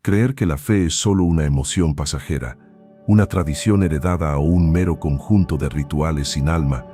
Creer que la fe es solo una emoción pasajera, una tradición heredada o un mero conjunto de rituales sin alma,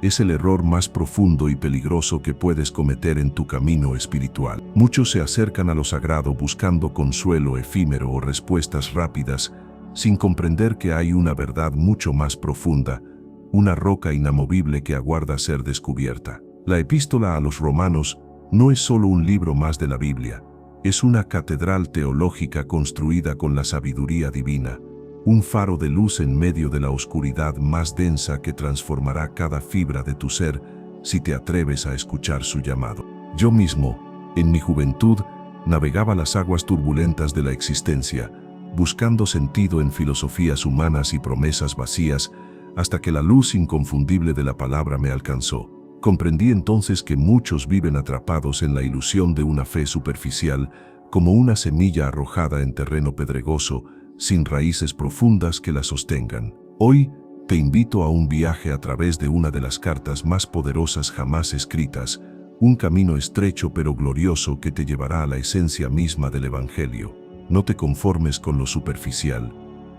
es el error más profundo y peligroso que puedes cometer en tu camino espiritual. Muchos se acercan a lo sagrado buscando consuelo efímero o respuestas rápidas, sin comprender que hay una verdad mucho más profunda, una roca inamovible que aguarda ser descubierta. La Epístola a los Romanos no es solo un libro más de la Biblia, es una catedral teológica construida con la sabiduría divina, un faro de luz en medio de la oscuridad más densa que transformará cada fibra de tu ser si te atreves a escuchar su llamado. Yo mismo, en mi juventud, navegaba las aguas turbulentas de la existencia, buscando sentido en filosofías humanas y promesas vacías, hasta que la luz inconfundible de la palabra me alcanzó. Comprendí entonces que muchos viven atrapados en la ilusión de una fe superficial, como una semilla arrojada en terreno pedregoso, sin raíces profundas que la sostengan. Hoy te invito a un viaje a través de una de las cartas más poderosas jamás escritas, un camino estrecho pero glorioso que te llevará a la esencia misma del Evangelio. No te conformes con lo superficial,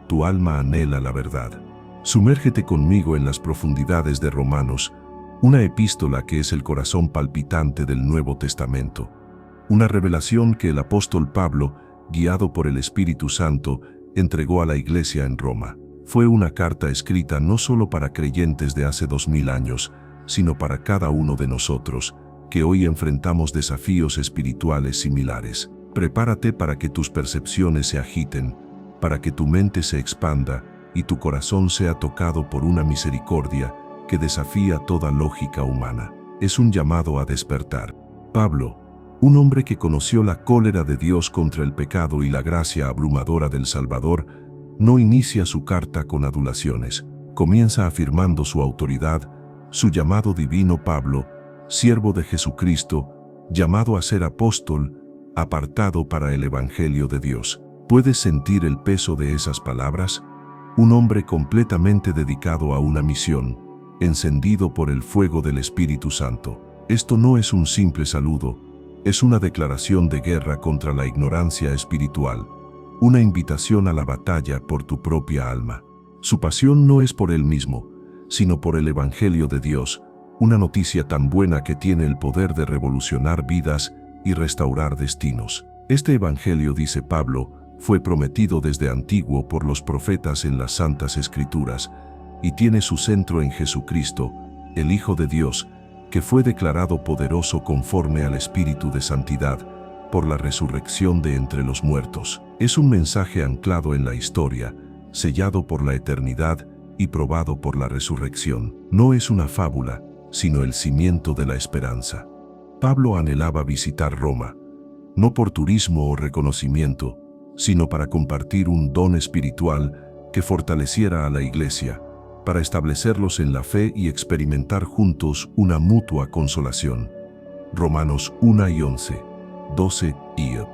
tu alma anhela la verdad. Sumérgete conmigo en las profundidades de Romanos, una epístola que es el corazón palpitante del Nuevo Testamento. Una revelación que el apóstol Pablo, guiado por el Espíritu Santo, entregó a la iglesia en Roma. Fue una carta escrita no solo para creyentes de hace 2000 años, sino para cada uno de nosotros, que hoy enfrentamos desafíos espirituales similares. Prepárate para que tus percepciones se agiten, para que tu mente se expanda y tu corazón sea tocado por una misericordia que desafía toda lógica humana. Es un llamado a despertar. Pablo, un hombre que conoció la cólera de Dios contra el pecado y la gracia abrumadora del Salvador, no inicia su carta con adulaciones. Comienza afirmando su autoridad, su llamado divino. Pablo, siervo de Jesucristo, llamado a ser apóstol, apartado para el Evangelio de Dios. ¿Puedes sentir el peso de esas palabras? Un hombre completamente dedicado a una misión, encendido por el fuego del Espíritu Santo. Esto no es un simple saludo, es una declaración de guerra contra la ignorancia espiritual, una invitación a la batalla por tu propia alma. Su pasión no es por él mismo, sino por el Evangelio de Dios, una noticia tan buena que tiene el poder de revolucionar vidas y restaurar destinos. Este Evangelio, dice Pablo, fue prometido desde antiguo por los profetas en las Santas Escrituras, y tiene su centro en Jesucristo, el Hijo de Dios, que fue declarado poderoso conforme al Espíritu de Santidad, por la resurrección de entre los muertos. Es un mensaje anclado en la historia, sellado por la eternidad y probado por la resurrección. No es una fábula, sino el cimiento de la esperanza. Pablo anhelaba visitar Roma, no por turismo o reconocimiento, sino para compartir un don espiritual que fortaleciera a la iglesia, para establecerlos en la fe y experimentar juntos una mutua consolación. Romanos 1 y 11, 12 y 8.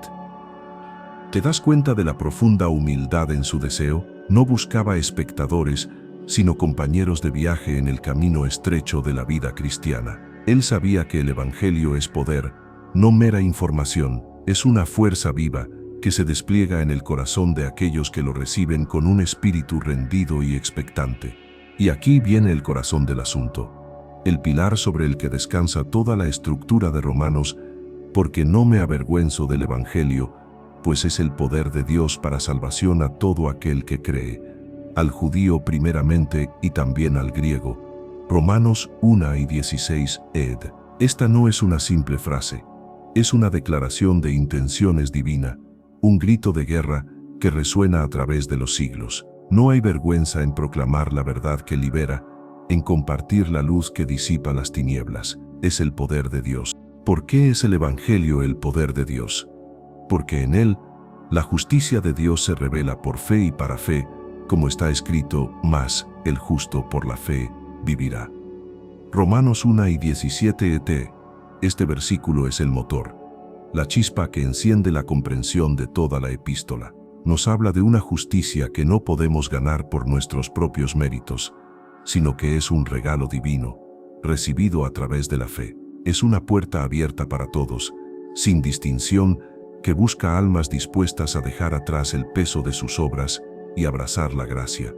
¿Te das cuenta de la profunda humildad en su deseo? No buscaba espectadores, sino compañeros de viaje en el camino estrecho de la vida cristiana. Él sabía que el Evangelio es poder, no mera información, es una fuerza viva que se despliega en el corazón de aquellos que lo reciben con un espíritu rendido y expectante. Y aquí viene el corazón del asunto, el pilar sobre el que descansa toda la estructura de Romanos, porque no me avergüenzo del Evangelio, pues es el poder de Dios para salvación a todo aquel que cree, al judío primeramente y también al griego. Romanos 1 y 16, ed. Esta no es una simple frase, es una declaración de intenciones divina, un grito de guerra que resuena a través de los siglos. No hay vergüenza en proclamar la verdad que libera, en compartir la luz que disipa las tinieblas. Es el poder de Dios. ¿Por qué es el Evangelio el poder de Dios? Porque en él, la justicia de Dios se revela por fe y para fe, como está escrito, mas el justo por la fe vivirá. Romanos 1 y 17 et. Este versículo es el motor, la chispa que enciende la comprensión de toda la epístola. Nos habla de una justicia que no podemos ganar por nuestros propios méritos, sino que es un regalo divino, recibido a través de la fe. Es una puerta abierta para todos, sin distinción, que busca almas dispuestas a dejar atrás el peso de sus obras y abrazar la gracia.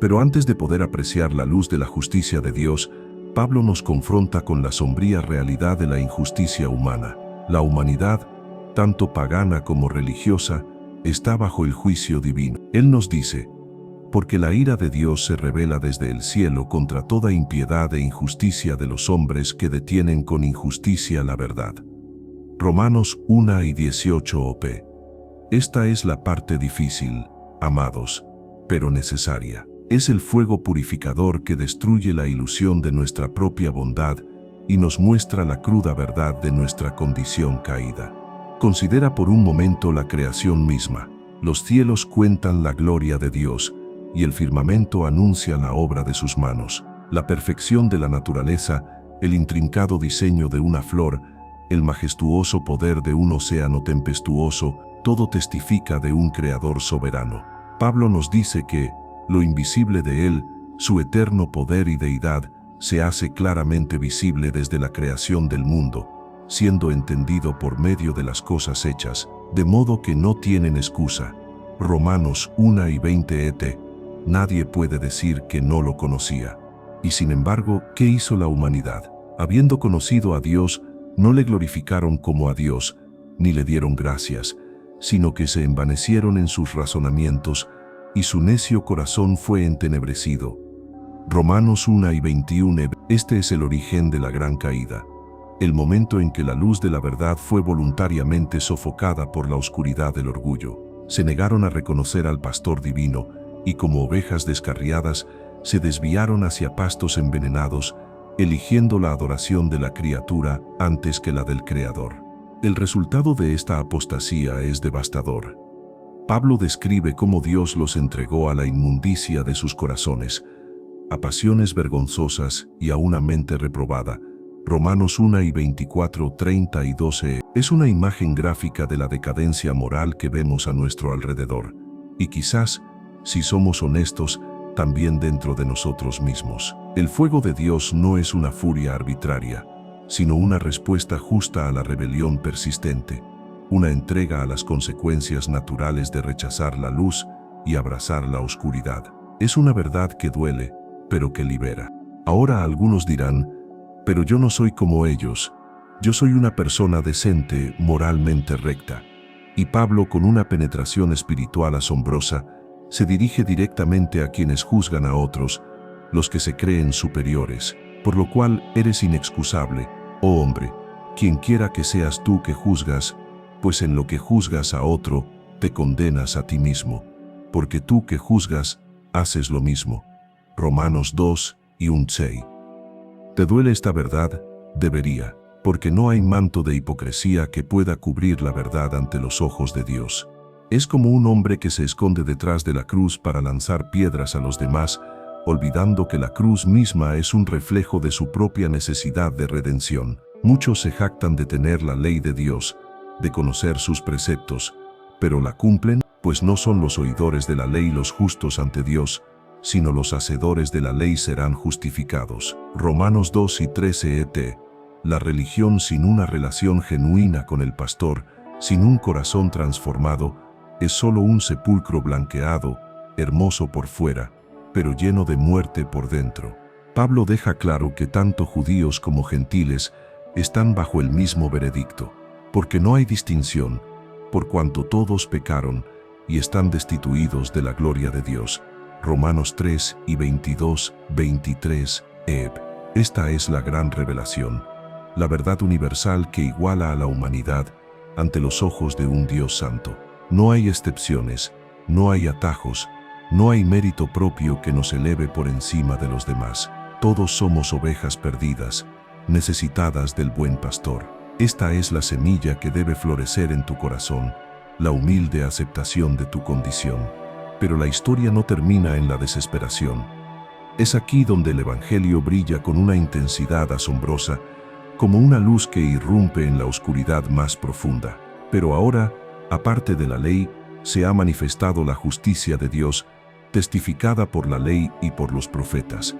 Pero antes de poder apreciar la luz de la justicia de Dios, Pablo nos confronta con la sombría realidad de la injusticia humana. La humanidad, tanto pagana como religiosa, está bajo el juicio divino. Él nos dice: porque la ira de Dios se revela desde el cielo contra toda impiedad e injusticia de los hombres que detienen con injusticia la verdad. Romanos 1:18 op. Esta es la parte difícil, amados, pero necesaria. Es el fuego purificador que destruye la ilusión de nuestra propia bondad y nos muestra la cruda verdad de nuestra condición caída. Considera por un momento la creación misma. Los cielos cuentan la gloria de Dios y el firmamento anuncia la obra de sus manos. La perfección de la naturaleza, el intrincado diseño de una flor, el majestuoso poder de un océano tempestuoso, todo testifica de un Creador soberano. Pablo nos dice que lo invisible de Él, su eterno poder y deidad, se hace claramente visible desde la creación del mundo, siendo entendido por medio de las cosas hechas, de modo que no tienen excusa. Romanos 1:20 et. Nadie puede decir que no lo conocía. Y sin embargo, ¿qué hizo la humanidad? Habiendo conocido a Dios, no le glorificaron como a Dios, ni le dieron gracias, sino que se envanecieron en sus razonamientos, y su necio corazón fue entenebrecido. Romanos 1:21. Este es el origen de la gran caída. El momento en que la luz de la verdad fue voluntariamente sofocada por la oscuridad del orgullo. Se negaron a reconocer al pastor divino, y como ovejas descarriadas, se desviaron hacia pastos envenenados, eligiendo la adoración de la criatura antes que la del Creador. El resultado de esta apostasía es devastador. Pablo describe cómo Dios los entregó a la inmundicia de sus corazones, a pasiones vergonzosas y a una mente reprobada. Romanos 1:24, 30 y 12 es una imagen gráfica de la decadencia moral que vemos a nuestro alrededor, y quizás, si somos honestos, también dentro de nosotros mismos. El fuego de Dios no es una furia arbitraria, sino una respuesta justa a la rebelión persistente, una entrega a las consecuencias naturales de rechazar la luz y abrazar la oscuridad. Es una verdad que duele, pero que libera. Ahora algunos dirán: pero yo no soy como ellos, yo soy una persona decente, moralmente recta. Y Pablo, con una penetración espiritual asombrosa, se dirige directamente a quienes juzgan a otros, los que se creen superiores, por lo cual eres inexcusable, oh hombre, quien quiera que seas tú que juzgas, pues en lo que juzgas a otro, te condenas a ti mismo, porque tú que juzgas, haces lo mismo. Romanos 2:6. ¿Te duele esta verdad? Debería, porque no hay manto de hipocresía que pueda cubrir la verdad ante los ojos de Dios. Es como un hombre que se esconde detrás de la cruz para lanzar piedras a los demás, olvidando que la cruz misma es un reflejo de su propia necesidad de redención. Muchos se jactan de tener la ley de Dios, de conocer sus preceptos, pero ¿la cumplen? Pues no son los oidores de la ley los justos ante Dios, sino los hacedores de la ley serán justificados. Romanos 2:13 et. La religión sin una relación genuina con el pastor, sin un corazón transformado, es solo un sepulcro blanqueado, hermoso por fuera, pero lleno de muerte por dentro. Pablo deja claro que tanto judíos como gentiles están bajo el mismo veredicto, porque no hay distinción, por cuanto todos pecaron y están destituidos de la gloria de Dios. Romanos 3:22, 23, eb. Esta es la gran revelación, la verdad universal que iguala a la humanidad ante los ojos de un Dios santo. No hay excepciones, no hay atajos, no hay mérito propio que nos eleve por encima de los demás. Todos somos ovejas perdidas, necesitadas del buen pastor. Esta es la semilla que debe florecer en tu corazón, la humilde aceptación de tu condición. Pero la historia no termina en la desesperación. Es aquí donde el Evangelio brilla con una intensidad asombrosa, como una luz que irrumpe en la oscuridad más profunda. Pero ahora, aparte de la ley, se ha manifestado la justicia de Dios, testificada por la ley y por los profetas.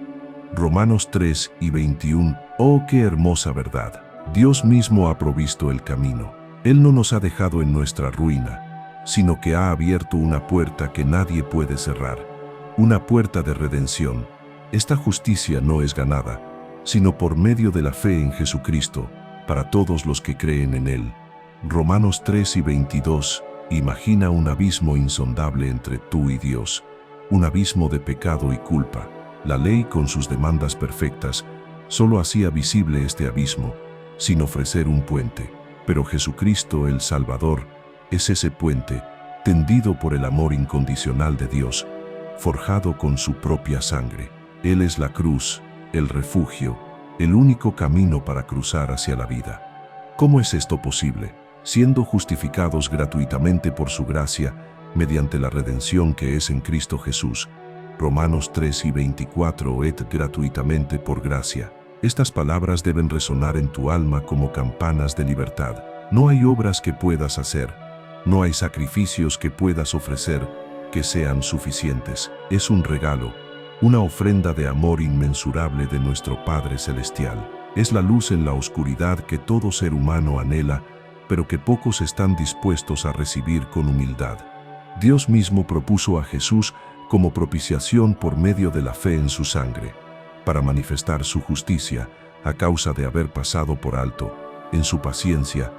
Romanos 3:21. Oh, qué hermosa verdad. Dios mismo ha provisto el camino. Él no nos ha dejado en nuestra ruina, sino que ha abierto una puerta que nadie puede cerrar, una puerta de redención. Esta justicia no es ganada, sino por medio de la fe en Jesucristo, para todos los que creen en Él. Romanos 3:22. Imagina un abismo insondable entre tú y Dios, un abismo de pecado y culpa. La ley, con sus demandas perfectas, solo hacía visible este abismo, sin ofrecer un puente. Pero Jesucristo, el Salvador, es ese puente, tendido por el amor incondicional de Dios, forjado con su propia sangre. Él es la cruz, el refugio, el único camino para cruzar hacia la vida. ¿Cómo es esto posible? Siendo justificados gratuitamente por su gracia, mediante la redención que es en Cristo Jesús. Romanos 3:24. Et gratuitamente por gracia. Estas palabras deben resonar en tu alma como campanas de libertad. No hay obras que puedas hacer, no hay sacrificios que puedas ofrecer que sean suficientes. Es un regalo, una ofrenda de amor inmensurable de nuestro Padre Celestial. Es la luz en la oscuridad que todo ser humano anhela, pero que pocos están dispuestos a recibir con humildad. Dios mismo propuso a Jesús como propiciación por medio de la fe en su sangre, para manifestar su justicia a causa de haber pasado por alto, en su paciencia,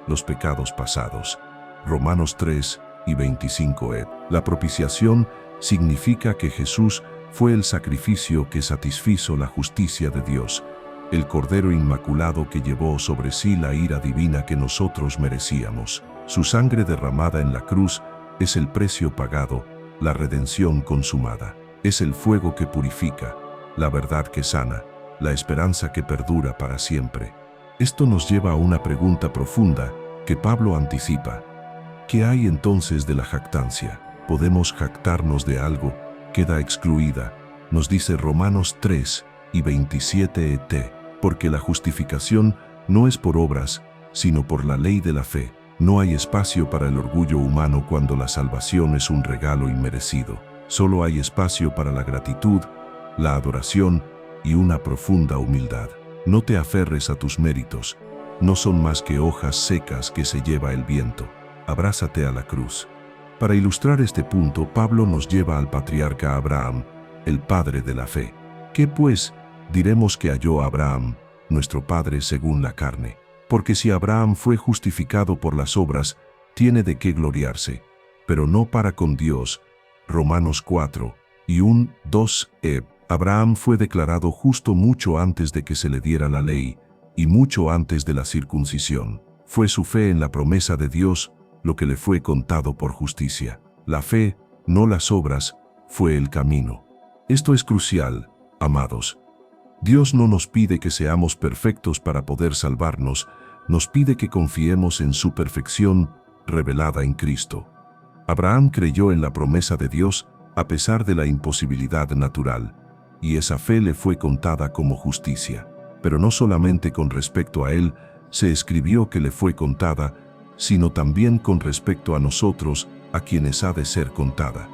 los pecados pasados. Romanos 3:25. La propiciación significa que Jesús fue el sacrificio que satisfizo la justicia de Dios, el Cordero Inmaculado que llevó sobre sí la ira divina que nosotros merecíamos. Su sangre derramada en la cruz es el precio pagado, la redención consumada. Es el fuego que purifica, la verdad que sana, la esperanza que perdura para siempre. Esto nos lleva a una pregunta profunda que Pablo anticipa. ¿Qué hay entonces de la jactancia? ¿Podemos jactarnos de algo? Queda excluida, nos dice Romanos 3:27 porque la justificación no es por obras, sino por la ley de la fe. No hay espacio para el orgullo humano cuando la salvación es un regalo inmerecido. Solo hay espacio para la gratitud, la adoración y una profunda humildad. No te aferres a tus méritos, no son más que hojas secas que se lleva el viento. Abrázate a la cruz. Para ilustrar este punto, Pablo nos lleva al patriarca Abraham, el padre de la fe. ¿Qué pues diremos que halló Abraham, nuestro padre según la carne? Porque si Abraham fue justificado por las obras, tiene de qué gloriarse, pero no para con Dios. Romanos 4:1-2. Abraham fue declarado justo mucho antes de que se le diera la ley, y mucho antes de la circuncisión. Fue su fe en la promesa de Dios lo que le fue contado por justicia. La fe, no las obras, fue el camino. Esto es crucial, amados. Dios no nos pide que seamos perfectos para poder salvarnos, nos pide que confiemos en su perfección revelada en Cristo. Abraham creyó en la promesa de Dios a pesar de la imposibilidad natural, y esa fe le fue contada como justicia. Pero no solamente con respecto a él se escribió que le fue contada, sino también con respecto a nosotros, a quienes ha de ser contada.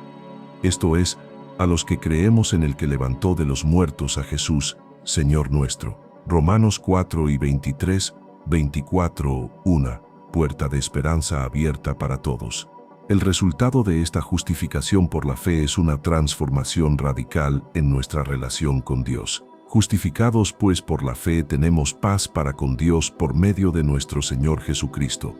Esto es, a los que creemos en el que levantó de los muertos a Jesús, Señor nuestro. Romanos 4:23-24. Puerta de esperanza abierta para todos. El resultado de esta justificación por la fe es una transformación radical en nuestra relación con Dios. Justificados pues por la fe tenemos paz para con Dios por medio de nuestro Señor Jesucristo.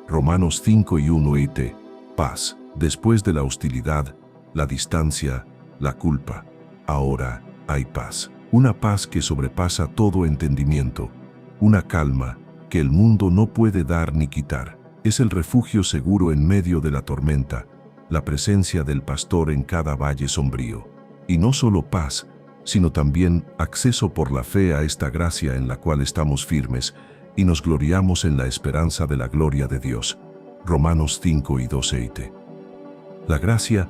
Romanos 5:1. Paz. Después de la hostilidad, la distancia, la culpa, ahora hay paz. Una paz que sobrepasa todo entendimiento, una calma que el mundo no puede dar ni quitar. Es el refugio seguro en medio de la tormenta, la presencia del pastor en cada valle sombrío. Y no solo paz, sino también acceso por la fe a esta gracia en la cual estamos firmes y nos gloriamos en la esperanza de la gloria de Dios. Romanos 5:12. La gracia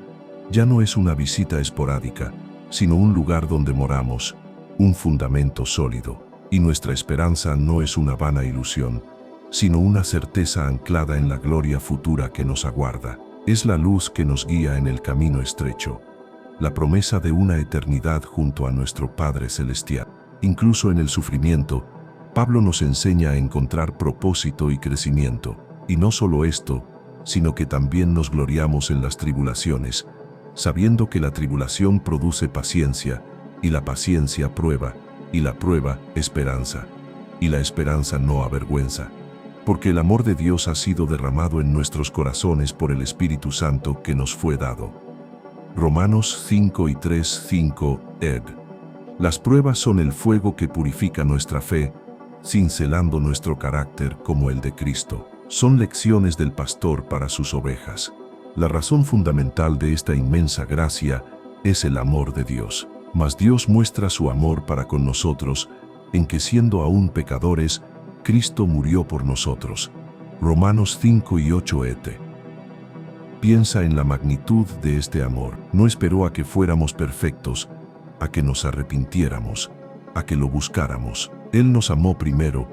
ya no es una visita esporádica, sino un lugar donde moramos, un fundamento sólido, y nuestra esperanza no es una vana ilusión, sino una certeza anclada en la gloria futura que nos aguarda. Es la luz que nos guía en el camino estrecho, la promesa de una eternidad junto a nuestro Padre Celestial. Incluso en el sufrimiento, Pablo nos enseña a encontrar propósito y crecimiento. Y no solo esto, sino que también nos gloriamos en las tribulaciones, sabiendo que la tribulación produce paciencia, y la paciencia prueba, y la prueba esperanza, y la esperanza no avergüenza, porque el amor de Dios ha sido derramado en nuestros corazones por el Espíritu Santo que nos fue dado. Romanos 5 y 3:5, ed. Las pruebas son el fuego que purifica nuestra fe, cincelando nuestro carácter como el de Cristo. Son lecciones del pastor para sus ovejas. La razón fundamental de esta inmensa gracia es el amor de Dios. Mas Dios muestra su amor para con nosotros, en que siendo aún pecadores, Cristo murió por nosotros. Romanos 5 y 8 et. Piensa en la magnitud de este amor. No esperó a que fuéramos perfectos, a que nos arrepintiéramos, a que lo buscáramos. Él nos amó primero,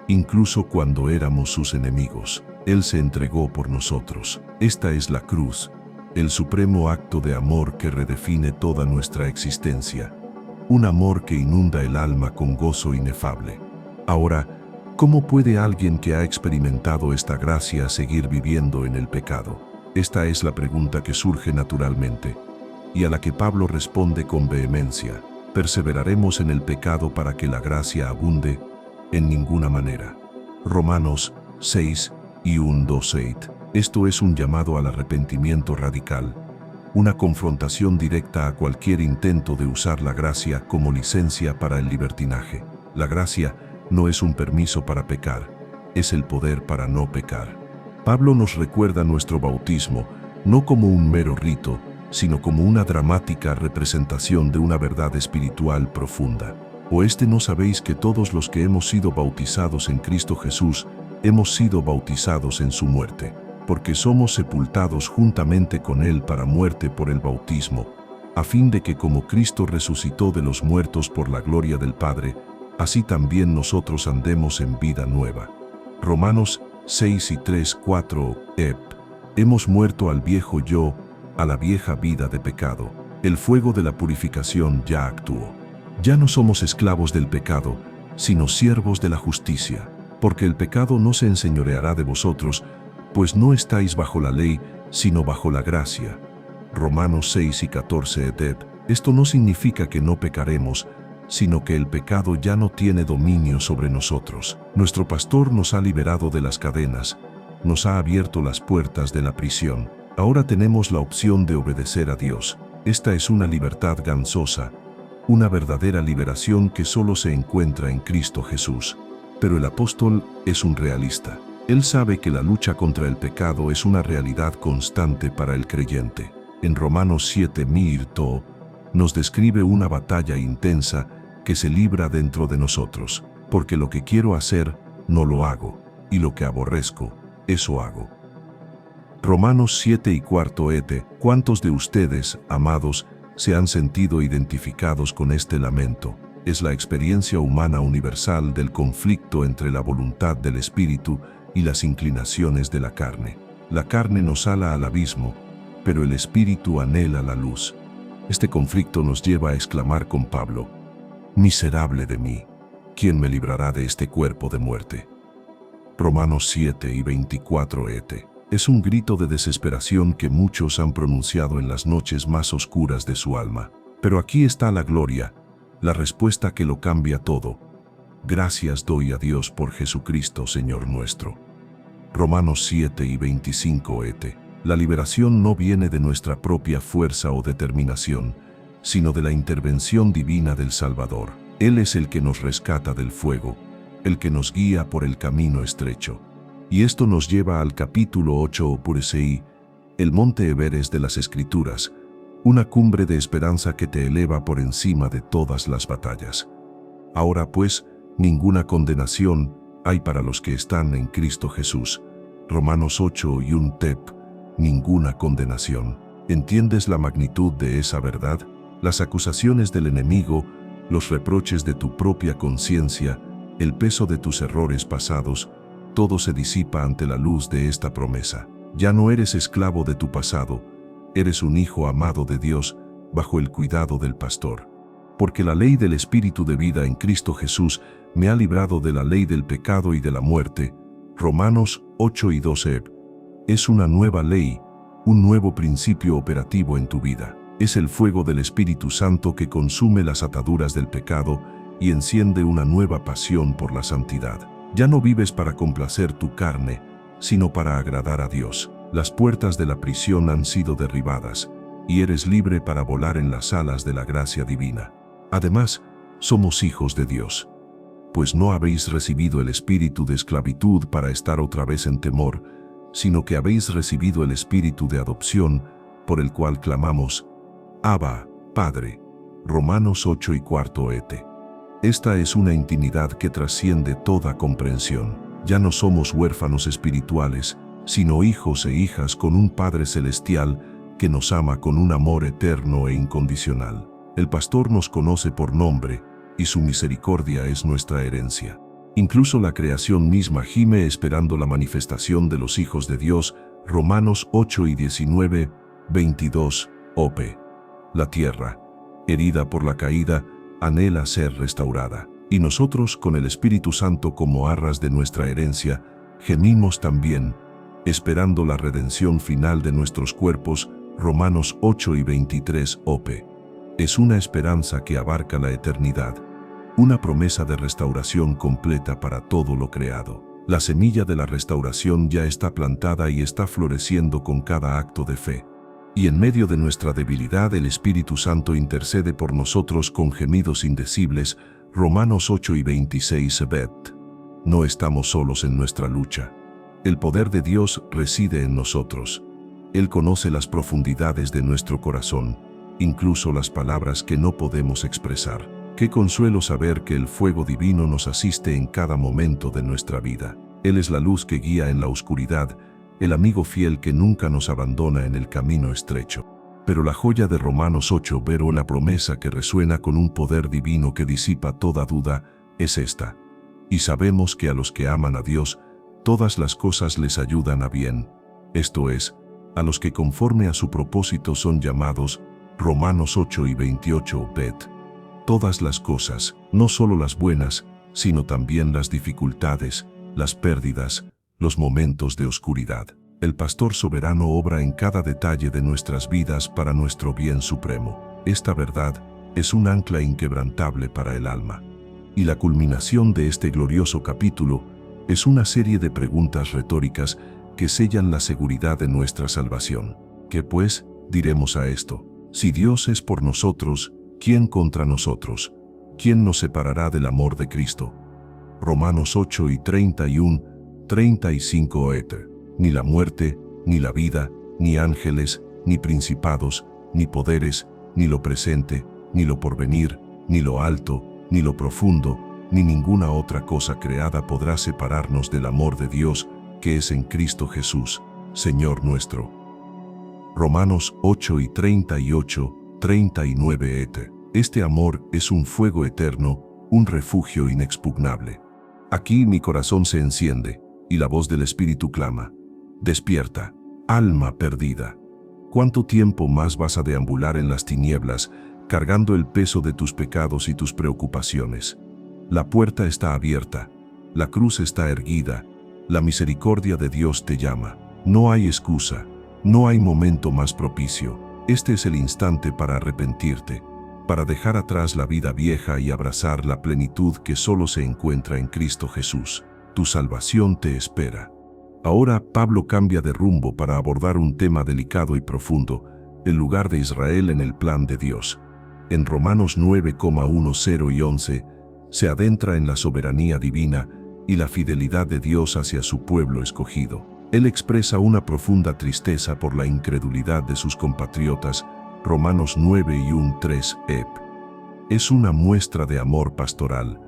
incluso cuando éramos sus enemigos. Él se entregó por nosotros. Esta es la cruz, el supremo acto de amor que redefine toda nuestra existencia. Un amor que inunda el alma con gozo inefable. Ahora, ¿cómo puede alguien que ha experimentado esta gracia seguir viviendo en el pecado? Esta es la pregunta que surge naturalmente, y a la que Pablo responde con vehemencia. ¿Perseveraremos en el pecado para que la gracia abunde? En ninguna manera. Romanos 6 y 1:2-8. Esto es un llamado al arrepentimiento radical, una confrontación directa a cualquier intento de usar la gracia como licencia para el libertinaje. La gracia no es un permiso para pecar, es el poder para no pecar. Pablo nos recuerda nuestro bautismo, no como un mero rito, sino como una dramática representación de una verdad espiritual profunda. ¿O no sabéis que todos los que hemos sido bautizados en Cristo Jesús, hemos sido bautizados en su muerte? Porque somos sepultados juntamente con Él para muerte por el bautismo, a fin de que como Cristo resucitó de los muertos por la gloria del Padre, así también nosotros andemos en vida nueva. Romanos 6 y 3:4, ep. Hemos muerto al viejo yo, a la vieja vida de pecado. El fuego de la purificación ya actuó. Ya no somos esclavos del pecado, sino siervos de la justicia, porque el pecado no se enseñoreará de vosotros, pues no estáis bajo la ley, sino bajo la gracia. Romanos 6 y 14, ed. Esto no significa que no pecaremos, sino que el pecado ya no tiene dominio sobre nosotros. Nuestro pastor nos ha liberado de las cadenas, nos ha abierto las puertas de la prisión. Ahora tenemos la opción de obedecer a Dios. Esta es una libertad gozosa, una verdadera liberación que solo se encuentra en Cristo Jesús. Pero el apóstol es un realista. Él sabe que la lucha contra el pecado es una realidad constante para el creyente. En Romanos 7, mirto, nos describe una batalla intensa que se libra dentro de nosotros. Porque lo que quiero hacer, no lo hago, y lo que aborrezco, eso hago. Romanos 7 y 4 et. ¿Cuántos de ustedes, amados, se han sentido identificados con este lamento? Es la experiencia humana universal del conflicto entre la voluntad del Espíritu y las inclinaciones de la carne. La carne nos ala al abismo, pero el Espíritu anhela la luz. Este conflicto nos lleva a exclamar con Pablo: «Miserable de mí, ¿quién me librará de este cuerpo de muerte?» Romanos 7 y 24 et. Es un grito de desesperación que muchos han pronunciado en las noches más oscuras de su alma. Pero aquí está la gloria, la respuesta que lo cambia todo. Gracias doy a Dios por Jesucristo, Señor nuestro. Romanos 7 y 25 et. La liberación no viene de nuestra propia fuerza o determinación, sino de la intervención divina del Salvador. Él es el que nos rescata del fuego, el que nos guía por el camino estrecho. Y esto nos lleva al capítulo 8 o Puresei, el monte Everest de las Escrituras, una cumbre de esperanza que te eleva por encima de todas las batallas. Ahora pues, ninguna condenación hay para los que están en Cristo Jesús. Romanos 8 y 1 tep, ninguna condenación. ¿Entiendes la magnitud de esa verdad? Las acusaciones del enemigo, los reproches de tu propia conciencia, el peso de tus errores pasados, todo se disipa ante la luz de esta promesa. Ya no eres esclavo de tu pasado, eres un hijo amado de Dios, bajo el cuidado del pastor. Porque la ley del Espíritu de vida en Cristo Jesús me ha librado de la ley del pecado y de la muerte, Romanos 8 y 12. Es una nueva ley, un nuevo principio operativo en tu vida. Es el fuego del Espíritu Santo que consume las ataduras del pecado y enciende una nueva pasión por la santidad. Ya no vives para complacer tu carne, sino para agradar a Dios. Las puertas de la prisión han sido derribadas y eres libre para volar en las alas de la gracia divina. Además, somos hijos de Dios, pues no habéis recibido el espíritu de esclavitud para estar otra vez en temor, sino que habéis recibido el espíritu de adopción, por el cual clamamos, Abba, Padre. Romanos 8 y 4 et. Esta es una intimidad que trasciende toda comprensión. Ya no somos huérfanos espirituales, sino hijos e hijas con un Padre celestial que nos ama con un amor eterno e incondicional. El pastor nos conoce por nombre, y su misericordia es nuestra herencia. Incluso la creación misma gime esperando la manifestación de los hijos de Dios. Romanos 8 y 19, 22, op. La tierra, herida por la caída, anhela ser restaurada. Y nosotros, con el Espíritu Santo como arras de nuestra herencia, gemimos también, esperando la redención final de nuestros cuerpos. Romanos 8 y 23, op. Es una esperanza que abarca la eternidad, una promesa de restauración completa para todo lo creado. La semilla de la restauración ya está plantada y está floreciendo con cada acto de fe. Y en medio de nuestra debilidad el Espíritu Santo intercede por nosotros con gemidos indecibles. Romanos 8 y 26, bet. No estamos solos en nuestra lucha. El poder de Dios reside en nosotros. Él conoce las profundidades de nuestro corazón, incluso las palabras que no podemos expresar. Qué consuelo saber que el fuego divino nos asiste en cada momento de nuestra vida. Él es la luz que guía en la oscuridad, el amigo fiel que nunca nos abandona en el camino estrecho. Pero la joya de Romanos 8, pero la promesa que resuena con un poder divino que disipa toda duda, es esta. Y sabemos que a los que aman a Dios, todas las cosas les ayudan a bien. Esto es, a los que conforme a su propósito son llamados. Romanos 8 y 28, bet. Todas las cosas, no solo las buenas, sino también las dificultades, las pérdidas, los momentos de oscuridad. El pastor soberano obra en cada detalle de nuestras vidas para nuestro bien supremo. Esta verdad es un ancla inquebrantable para el alma. Y la culminación de este glorioso capítulo es una serie de preguntas retóricas que sellan la seguridad de nuestra salvación. ¿Qué pues diremos a esto? Si Dios es por nosotros, ¿quién contra nosotros? ¿Quién nos separará del amor de Cristo? Romanos 8 y 31, 35 et. Ni la muerte, ni la vida, ni ángeles, ni principados, ni poderes, ni lo presente, ni lo porvenir, ni lo alto, ni lo profundo, ni ninguna otra cosa creada podrá separarnos del amor de Dios, que es en Cristo Jesús, Señor nuestro. Romanos 8 y 38, 39 et. Este amor es un fuego eterno, un refugio inexpugnable. Aquí mi corazón se enciende, y la voz del Espíritu clama. Despierta, alma perdida. ¿Cuánto tiempo más vas a deambular en las tinieblas, cargando el peso de tus pecados y tus preocupaciones? La puerta está abierta, la cruz está erguida, la misericordia de Dios te llama. No hay excusa, no hay momento más propicio. Este es el instante para arrepentirte, para dejar atrás la vida vieja y abrazar la plenitud que solo se encuentra en Cristo Jesús. Tu salvación te espera. Ahora Pablo cambia de rumbo para abordar un tema delicado y profundo, el lugar de Israel en el plan de Dios. En Romanos 9,10 y 11, se adentra en la soberanía divina y la fidelidad de Dios hacia su pueblo escogido. Él expresa una profunda tristeza por la incredulidad de sus compatriotas. Romanos 9 y 1:3 ep. Es una muestra de amor pastoral,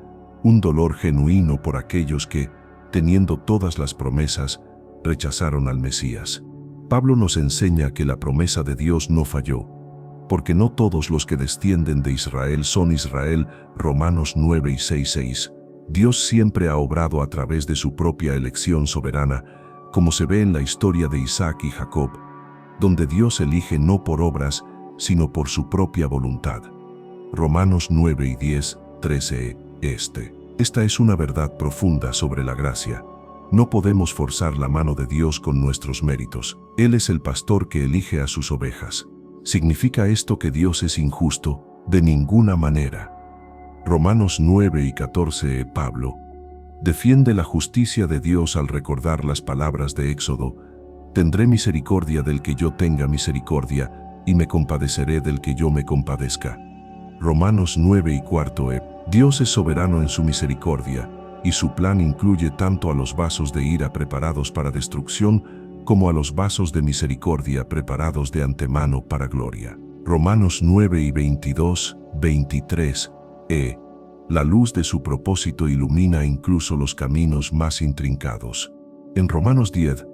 un dolor genuino por aquellos que, teniendo todas las promesas, rechazaron al Mesías. Pablo nos enseña que la promesa de Dios no falló, porque no todos los que descienden de Israel son Israel. Romanos 9 y 6:6. Dios siempre ha obrado a través de su propia elección soberana, como se ve en la historia de Isaac y Jacob, donde Dios elige no por obras, sino por su propia voluntad. Romanos 9 y 10, 13. Esta es una verdad profunda sobre la gracia. No podemos forzar la mano de Dios con nuestros méritos. Él es el pastor que elige a sus ovejas. ¿Significa esto que Dios es injusto? De ninguna manera. Romanos 9 y 14. Pablo defiende la justicia de Dios al recordar las palabras de Éxodo: tendré misericordia del que yo tenga misericordia, y me compadeceré del que yo me compadezca. Romanos 9 y 4. Dios es soberano en su misericordia, y su plan incluye tanto a los vasos de ira preparados para destrucción, como a los vasos de misericordia preparados de antemano para gloria. Romanos 9 y 22, 23. La luz de su propósito ilumina incluso los caminos más intrincados. En Romanos 10,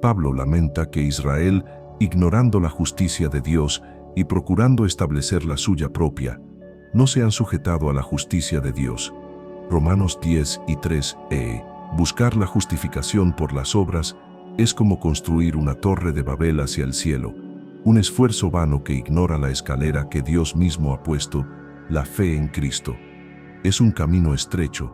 Pablo lamenta que Israel, ignorando la justicia de Dios y procurando establecer la suya propia, no se han sujetado a la justicia de Dios. Romanos 10 y 3. Buscar la justificación por las obras es como construir una torre de Babel hacia el cielo, un esfuerzo vano que ignora la escalera que Dios mismo ha puesto, la fe en Cristo. Es un camino estrecho,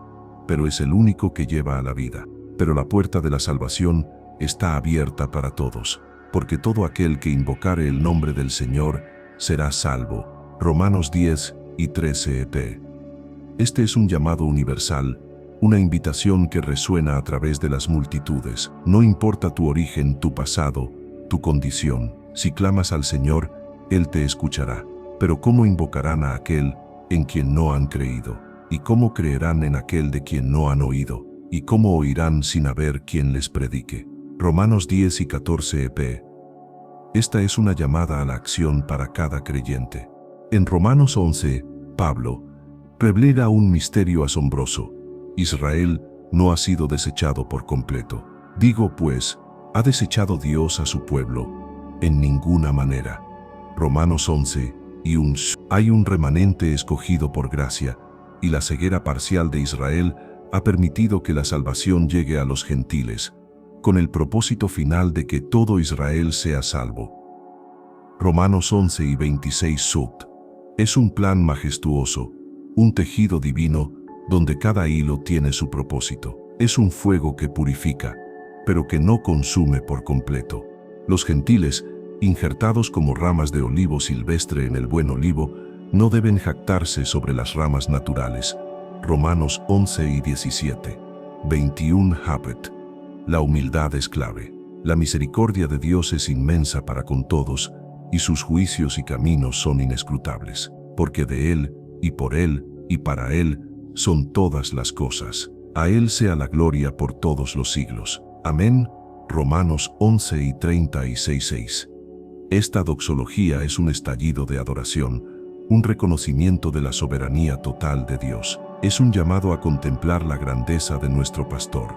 pero es el único que lleva a la vida. Pero la puerta de la salvación está abierta para todos, porque todo aquel que invocare el nombre del Señor será salvo. Romanos 10 y 13. Este es un llamado universal, una invitación que resuena a través de las multitudes. No importa tu origen, tu pasado, tu condición. Si clamas al Señor, Él te escuchará. Pero ¿cómo invocarán a aquel en quien no han creído? ¿Y cómo creerán en aquel de quien no han oído? ¿Y cómo oirán sin haber quien les predique? Romanos 10 y 14. Esta es una llamada a la acción para cada creyente. En Romanos 11, Pablo revela un misterio asombroso. Israel no ha sido desechado por completo. Digo pues, ¿ha desechado Dios a su pueblo? En ninguna manera. Romanos 11 y 1. Hay un remanente escogido por gracia, y la ceguera parcial de Israel ha permitido que la salvación llegue a los gentiles, con el propósito final de que todo Israel sea salvo. Romanos 11 y 26. Es un plan majestuoso, un tejido divino, donde cada hilo tiene su propósito. Es un fuego que purifica, pero que no consume por completo. Los gentiles, injertados como ramas de olivo silvestre en el buen olivo, no deben jactarse sobre las ramas naturales. Romanos 11 y 17. 21. La humildad es clave. La misericordia de Dios es inmensa para con todos, y sus juicios y caminos son inescrutables, porque de Él, y por Él, y para Él, son todas las cosas. A Él sea la gloria por todos los siglos. Amén. Romanos 11 y 36. Esta doxología es un estallido de adoración, un reconocimiento de la soberanía total de Dios. Es un llamado a contemplar la grandeza de nuestro pastor.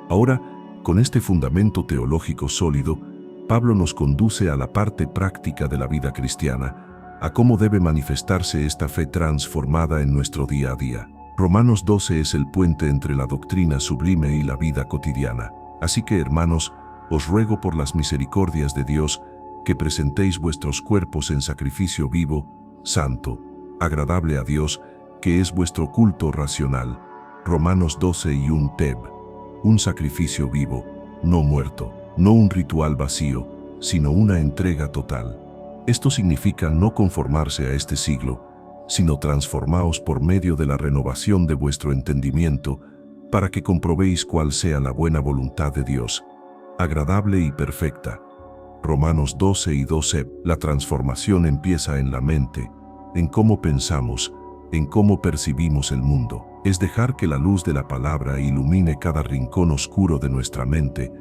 Ahora, con este fundamento teológico sólido, Pablo nos conduce a la parte práctica de la vida cristiana, a cómo debe manifestarse esta fe transformada en nuestro día a día. Romanos 12 es el puente entre la doctrina sublime y la vida cotidiana. Así que, hermanos, os ruego por las misericordias de Dios que presentéis vuestros cuerpos en sacrificio vivo, santo, agradable a Dios, que es vuestro culto racional. Romanos 12 y 1. Un sacrificio vivo, no muerto, no un ritual vacío, sino una entrega total. Esto significa no conformarse a este siglo, sino transformaos por medio de la renovación de vuestro entendimiento, para que comprobéis cuál sea la buena voluntad de Dios, agradable y perfecta. Romanos 12 y 12. La transformación empieza en la mente, en cómo pensamos, en cómo percibimos el mundo. Es dejar que la luz de la palabra ilumine cada rincón oscuro de nuestra mente,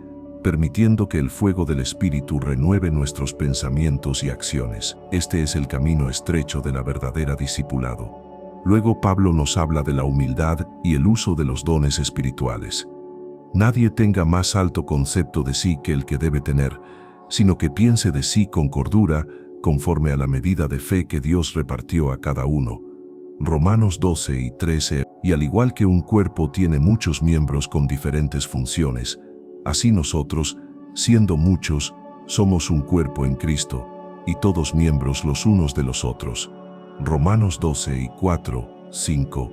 permitiendo que el fuego del Espíritu renueve nuestros pensamientos y acciones. Este es el camino estrecho de la verdadera discipulado. Luego Pablo nos habla de la humildad y el uso de los dones espirituales. Nadie tenga más alto concepto de sí que el que debe tener, sino que piense de sí con cordura, conforme a la medida de fe que Dios repartió a cada uno. Romanos 12 y 13. Y al igual que un cuerpo tiene muchos miembros con diferentes funciones, así nosotros, siendo muchos, somos un cuerpo en Cristo, y todos miembros los unos de los otros. Romanos 12 y 4, 5.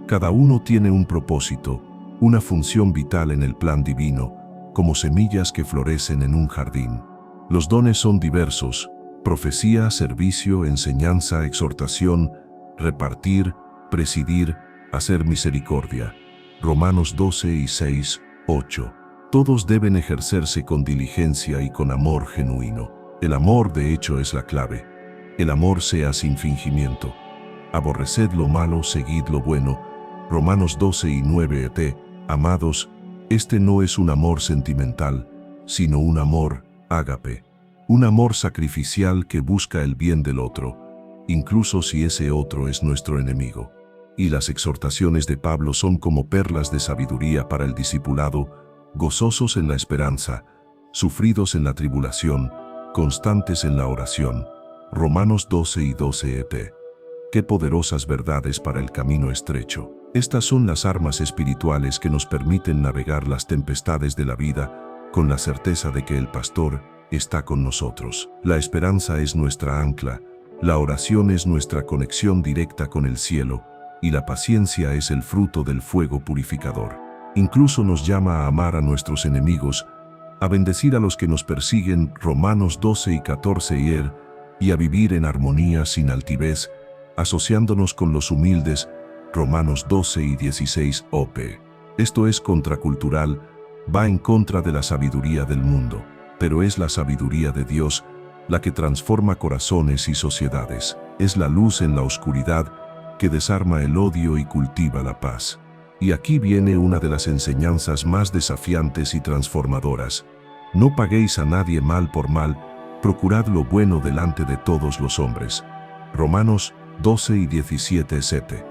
Cada uno tiene un propósito, una función vital en el plan divino, como semillas que florecen en un jardín. Los dones son diversos: profecía, servicio, enseñanza, exhortación, repartir, presidir, hacer misericordia. Romanos 12 y 6, 8. Todos deben ejercerse con diligencia y con amor genuino. El amor, de hecho, es la clave. El amor sea sin fingimiento. Aborreced lo malo, seguid lo bueno. Romanos 12 y 9 et. Amados, este no es un amor sentimental, sino un amor ágape. Un amor sacrificial que busca el bien del otro, incluso si ese otro es nuestro enemigo. Y las exhortaciones de Pablo son como perlas de sabiduría para el discipulado: gozosos en la esperanza, sufridos en la tribulación, constantes en la oración. Romanos 12 y 12 et. Qué poderosas verdades para el camino estrecho. Estas son las armas espirituales que nos permiten navegar las tempestades de la vida con la certeza de que el pastor está con nosotros. La esperanza es nuestra ancla, la oración es nuestra conexión directa con el cielo, y la paciencia es el fruto del fuego purificador. Incluso nos llama a amar a nuestros enemigos, a bendecir a los que nos persiguen, Romanos 12 y 14 y a vivir en armonía sin altivez, asociándonos con los humildes, Romanos 12 y 16 op. Esto es contracultural, va en contra de la sabiduría del mundo, pero es la sabiduría de Dios la que transforma corazones y sociedades. Es la luz en la oscuridad que desarma el odio y cultiva la paz. Y aquí viene una de las enseñanzas más desafiantes y transformadoras: no paguéis a nadie mal por mal, procurad lo bueno delante de todos los hombres. Romanos 12 y 17 7.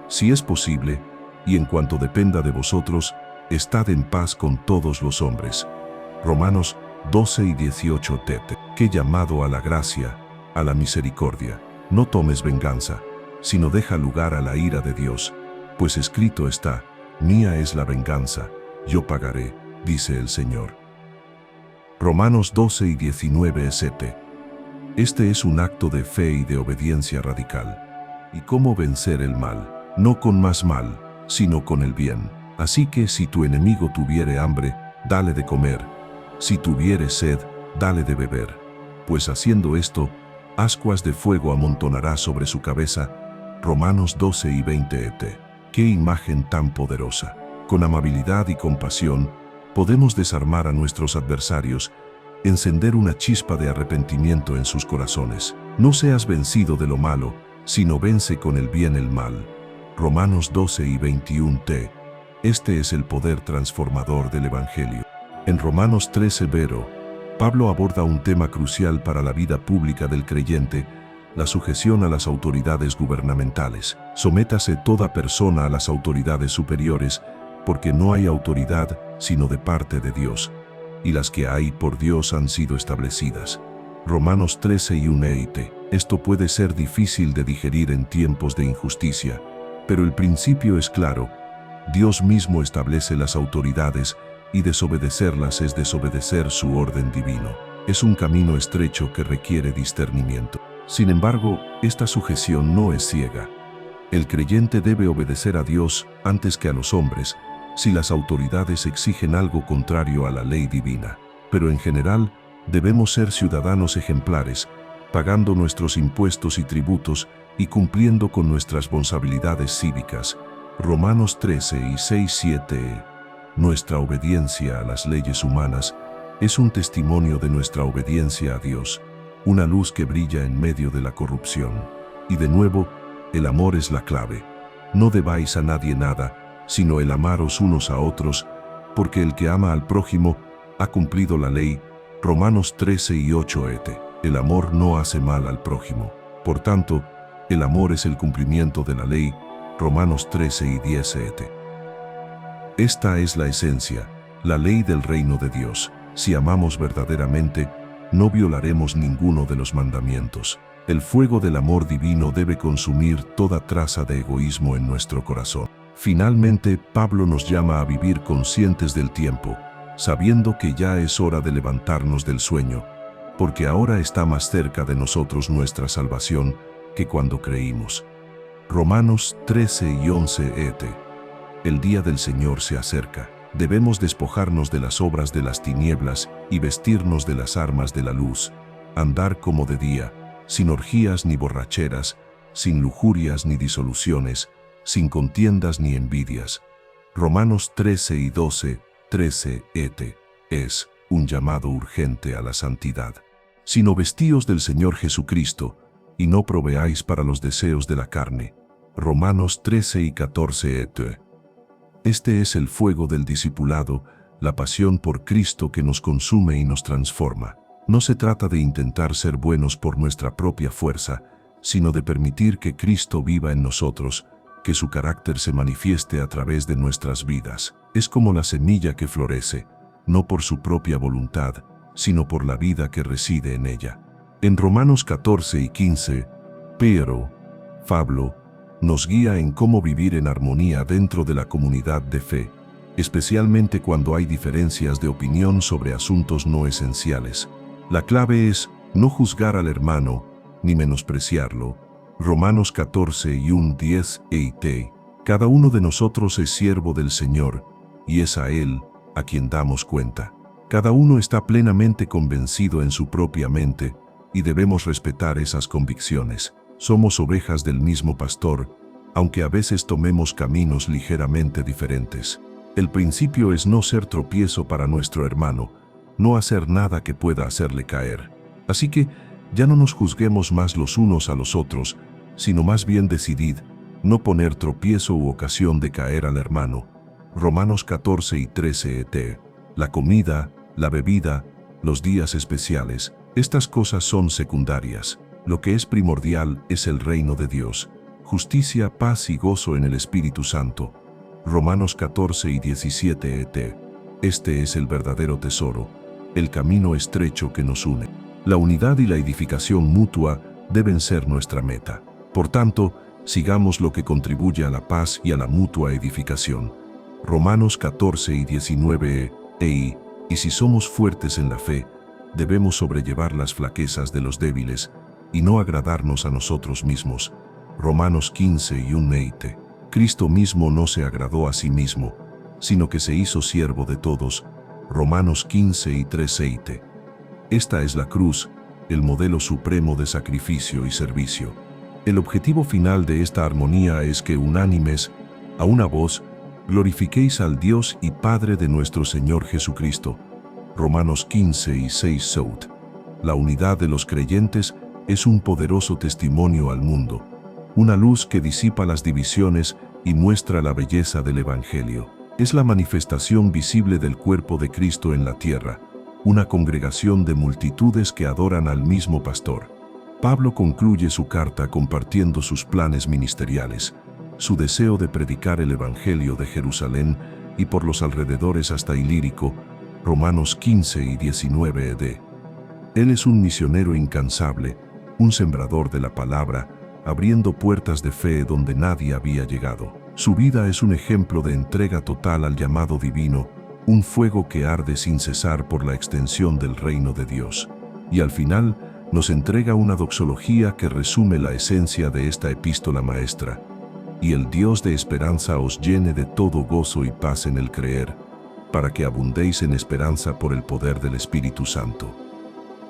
Si es posible, y en cuanto dependa de vosotros, estad en paz con todos los hombres. Romanos 12 y 18 tete. Qué llamado a la gracia, a la misericordia. No tomes venganza, sino deja lugar a la ira de Dios, pues escrito está: mía es la venganza, yo pagaré, dice el Señor. Romanos 12 y 19 7. Este es un acto de fe y de obediencia radical. ¿Y cómo vencer el mal? No con más mal, sino con el bien. Así que si tu enemigo tuviere hambre, dale de comer; si tuviere sed, dale de beber. Pues haciendo esto, ascuas de fuego amontonará sobre su cabeza. Romanos 12 y 20 et. ¡Qué imagen tan poderosa! Con amabilidad y compasión, podemos desarmar a nuestros adversarios, encender una chispa de arrepentimiento en sus corazones. No seas vencido de lo malo, sino vence con el bien el mal. Romanos 12 y 21 t. Este es el poder transformador del Evangelio. En Romanos 13 vero, Pablo aborda un tema crucial para la vida pública del creyente: la sujeción a las autoridades gubernamentales. Sométase toda persona a las autoridades superiores, porque no hay autoridad sino de parte de Dios, y las que hay por Dios han sido establecidas. Romanos 13 y 1 et. Esto puede ser difícil de digerir en tiempos de injusticia, pero el principio es claro: Dios mismo establece las autoridades, y desobedecerlas es desobedecer su orden divino. Es un camino estrecho que requiere discernimiento. Sin embargo, esta sujeción no es ciega. El creyente debe obedecer a Dios antes que a los hombres, si las autoridades exigen algo contrario a la ley divina. Pero en general, debemos ser ciudadanos ejemplares, pagando nuestros impuestos y tributos y cumpliendo con nuestras responsabilidades cívicas. Romanos 13 y 6-7. Nuestra obediencia a las leyes humanas es un testimonio de nuestra obediencia a Dios, una luz que brilla en medio de la corrupción. Y de nuevo, el amor es la clave. No debáis a nadie nada, sino el amaros unos a otros, porque el que ama al prójimo ha cumplido la ley. Romanos 13 y 8 et. El amor no hace mal al prójimo. Por tanto, el amor es el cumplimiento de la ley. Romanos 13 y 10 et. Esta es la esencia, la ley del reino de Dios. Si amamos verdaderamente, no violaremos ninguno de los mandamientos. El fuego del amor divino debe consumir toda traza de egoísmo en nuestro corazón. Finalmente, Pablo nos llama a vivir conscientes del tiempo, sabiendo que ya es hora de levantarnos del sueño, porque ahora está más cerca de nosotros nuestra salvación que cuando creímos. Romanos 13 y 11 et. El día del Señor se acerca. Debemos despojarnos de las obras de las tinieblas y vestirnos de las armas de la luz. Andar como de día, sin orgías ni borracheras, sin lujurias ni disoluciones, sin contiendas ni envidias. Romanos 13 y 12, 13 et. Es un llamado urgente a la santidad. Sino vestíos del Señor Jesucristo, y no proveáis para los deseos de la carne. Romanos 13 y 14 et. Este es el fuego del discipulado, la pasión por Cristo que nos consume y nos transforma. No se trata de intentar ser buenos por nuestra propia fuerza, sino de permitir que Cristo viva en nosotros, que su carácter se manifieste a través de nuestras vidas. Es como la semilla que florece, no por su propia voluntad, sino por la vida que reside en ella. En Romanos 14 y 15, Pablo nos guía en cómo vivir en armonía dentro de la comunidad de fe, especialmente cuando hay diferencias de opinión sobre asuntos no esenciales. La clave es no juzgar al hermano, ni menospreciarlo. Romanos 14 y 10 et. Cada uno de nosotros es siervo del Señor, y es a Él a quien damos cuenta. Cada uno está plenamente convencido en su propia mente, y debemos respetar esas convicciones. Somos ovejas del mismo pastor, aunque a veces tomemos caminos ligeramente diferentes. El principio es no ser tropiezo para nuestro hermano, no hacer nada que pueda hacerle caer. Así que ya no nos juzguemos más los unos a los otros, sino más bien decidid no poner tropiezo u ocasión de caer al hermano. Romanos 14 y 13 et. La comida, la bebida, los días especiales, estas cosas son secundarias. Lo que es primordial es el reino de Dios, justicia, paz y gozo en el Espíritu Santo. Romanos 14 y 17 et. Este es el verdadero tesoro, el camino estrecho que nos une. La unidad y la edificación mutua deben ser nuestra meta. Por tanto, sigamos lo que contribuye a la paz y a la mutua edificación. Romanos 14 y 19 y si somos fuertes en la fe, debemos sobrellevar las flaquezas de los débiles y no agradarnos a nosotros mismos. Romanos 15 y 1 et. Cristo mismo no se agradó a sí mismo, sino que se hizo siervo de todos. Romanos 15 y 3 et. Esta es la cruz, el modelo supremo de sacrificio y servicio. El objetivo final de esta armonía es que unánimes, a una voz, glorifiquéis al Dios y Padre de nuestro Señor Jesucristo. Romanos 15 y 6 Sout. La unidad de los creyentes es un poderoso testimonio al mundo, una luz que disipa las divisiones y muestra la belleza del Evangelio. Es la manifestación visible del cuerpo de Cristo en la tierra, una congregación de multitudes que adoran al mismo pastor. Pablo concluye su carta compartiendo sus planes ministeriales, su deseo de predicar el Evangelio de Jerusalén y por los alrededores hasta Ilírico, Romanos 15 y 19 ed. Él es un misionero incansable, un sembrador de la palabra, abriendo puertas de fe donde nadie había llegado. Su vida es un ejemplo de entrega total al llamado divino, un fuego que arde sin cesar por la extensión del reino de Dios. Y al final, nos entrega una doxología que resume la esencia de esta epístola maestra. Y el Dios de esperanza os llene de todo gozo y paz en el creer, para que abundéis en esperanza por el poder del Espíritu Santo.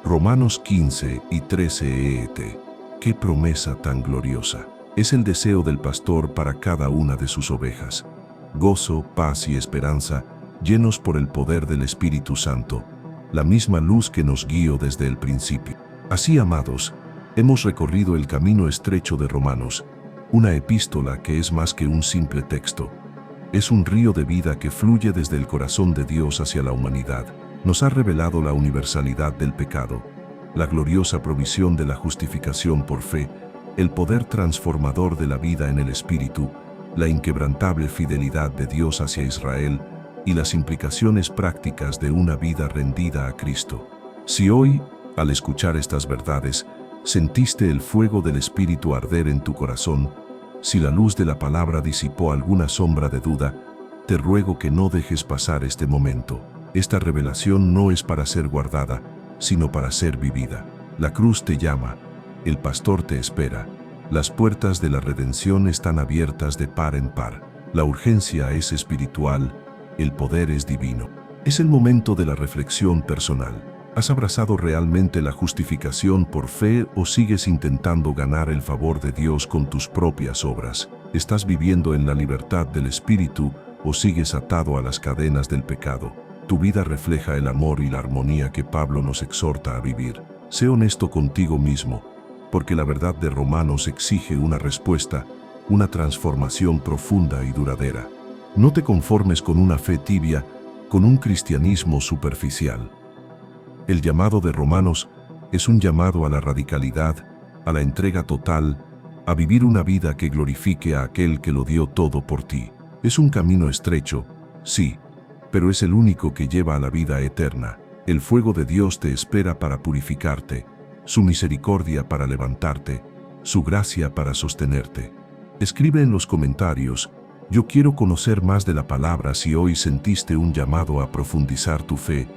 Romanos 15 y 13 et. ¡Qué promesa tan gloriosa! Es el deseo del pastor para cada una de sus ovejas. Gozo, paz y esperanza, llenos por el poder del Espíritu Santo, la misma luz que nos guió desde el principio. Así, amados, hemos recorrido el camino estrecho de Romanos, una epístola que es más que un simple texto. Es un río de vida que fluye desde el corazón de Dios hacia la humanidad. Nos ha revelado la universalidad del pecado, la gloriosa provisión de la justificación por fe, el poder transformador de la vida en el Espíritu, la inquebrantable fidelidad de Dios hacia Israel y las implicaciones prácticas de una vida rendida a Cristo. Si hoy, al escuchar estas verdades, sentiste el fuego del Espíritu arder en tu corazón, si la luz de la palabra disipó alguna sombra de duda, te ruego que no dejes pasar este momento. Esta revelación no es para ser guardada, sino para ser vivida. La cruz te llama, el pastor te espera, las puertas de la redención están abiertas de par en par. La urgencia es espiritual, el poder es divino. Es el momento de la reflexión personal. ¿Has abrazado realmente la justificación por fe o sigues intentando ganar el favor de Dios con tus propias obras? ¿Estás viviendo en la libertad del Espíritu o sigues atado a las cadenas del pecado? Tu vida refleja el amor y la armonía que Pablo nos exhorta a vivir. Sé honesto contigo mismo, porque la verdad de Romanos exige una respuesta, una transformación profunda y duradera. No te conformes con una fe tibia, con un cristianismo superficial. El llamado de Romanos es un llamado a la radicalidad, a la entrega total, a vivir una vida que glorifique a aquel que lo dio todo por ti. Es un camino estrecho, sí, pero es el único que lleva a la vida eterna. El fuego de Dios te espera para purificarte, su misericordia para levantarte, su gracia para sostenerte. Escribe en los comentarios: yo quiero conocer más de la palabra si hoy sentiste un llamado a profundizar tu fe,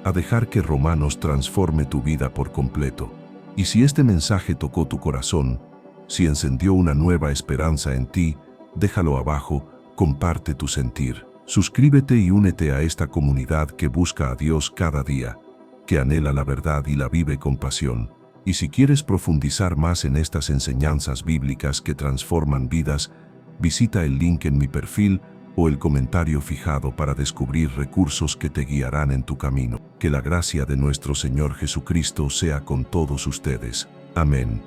a dejar que Romanos transforme tu vida por completo. Y si este mensaje tocó tu corazón, si encendió una nueva esperanza en ti, déjalo abajo, comparte tu sentir. Suscríbete y únete a esta comunidad que busca a Dios cada día, que anhela la verdad y la vive con pasión. Y si quieres profundizar más en estas enseñanzas bíblicas que transforman vidas, visita el link en mi perfil o el comentario fijado para descubrir recursos que te guiarán en tu camino. Que la gracia de nuestro Señor Jesucristo sea con todos ustedes. Amén.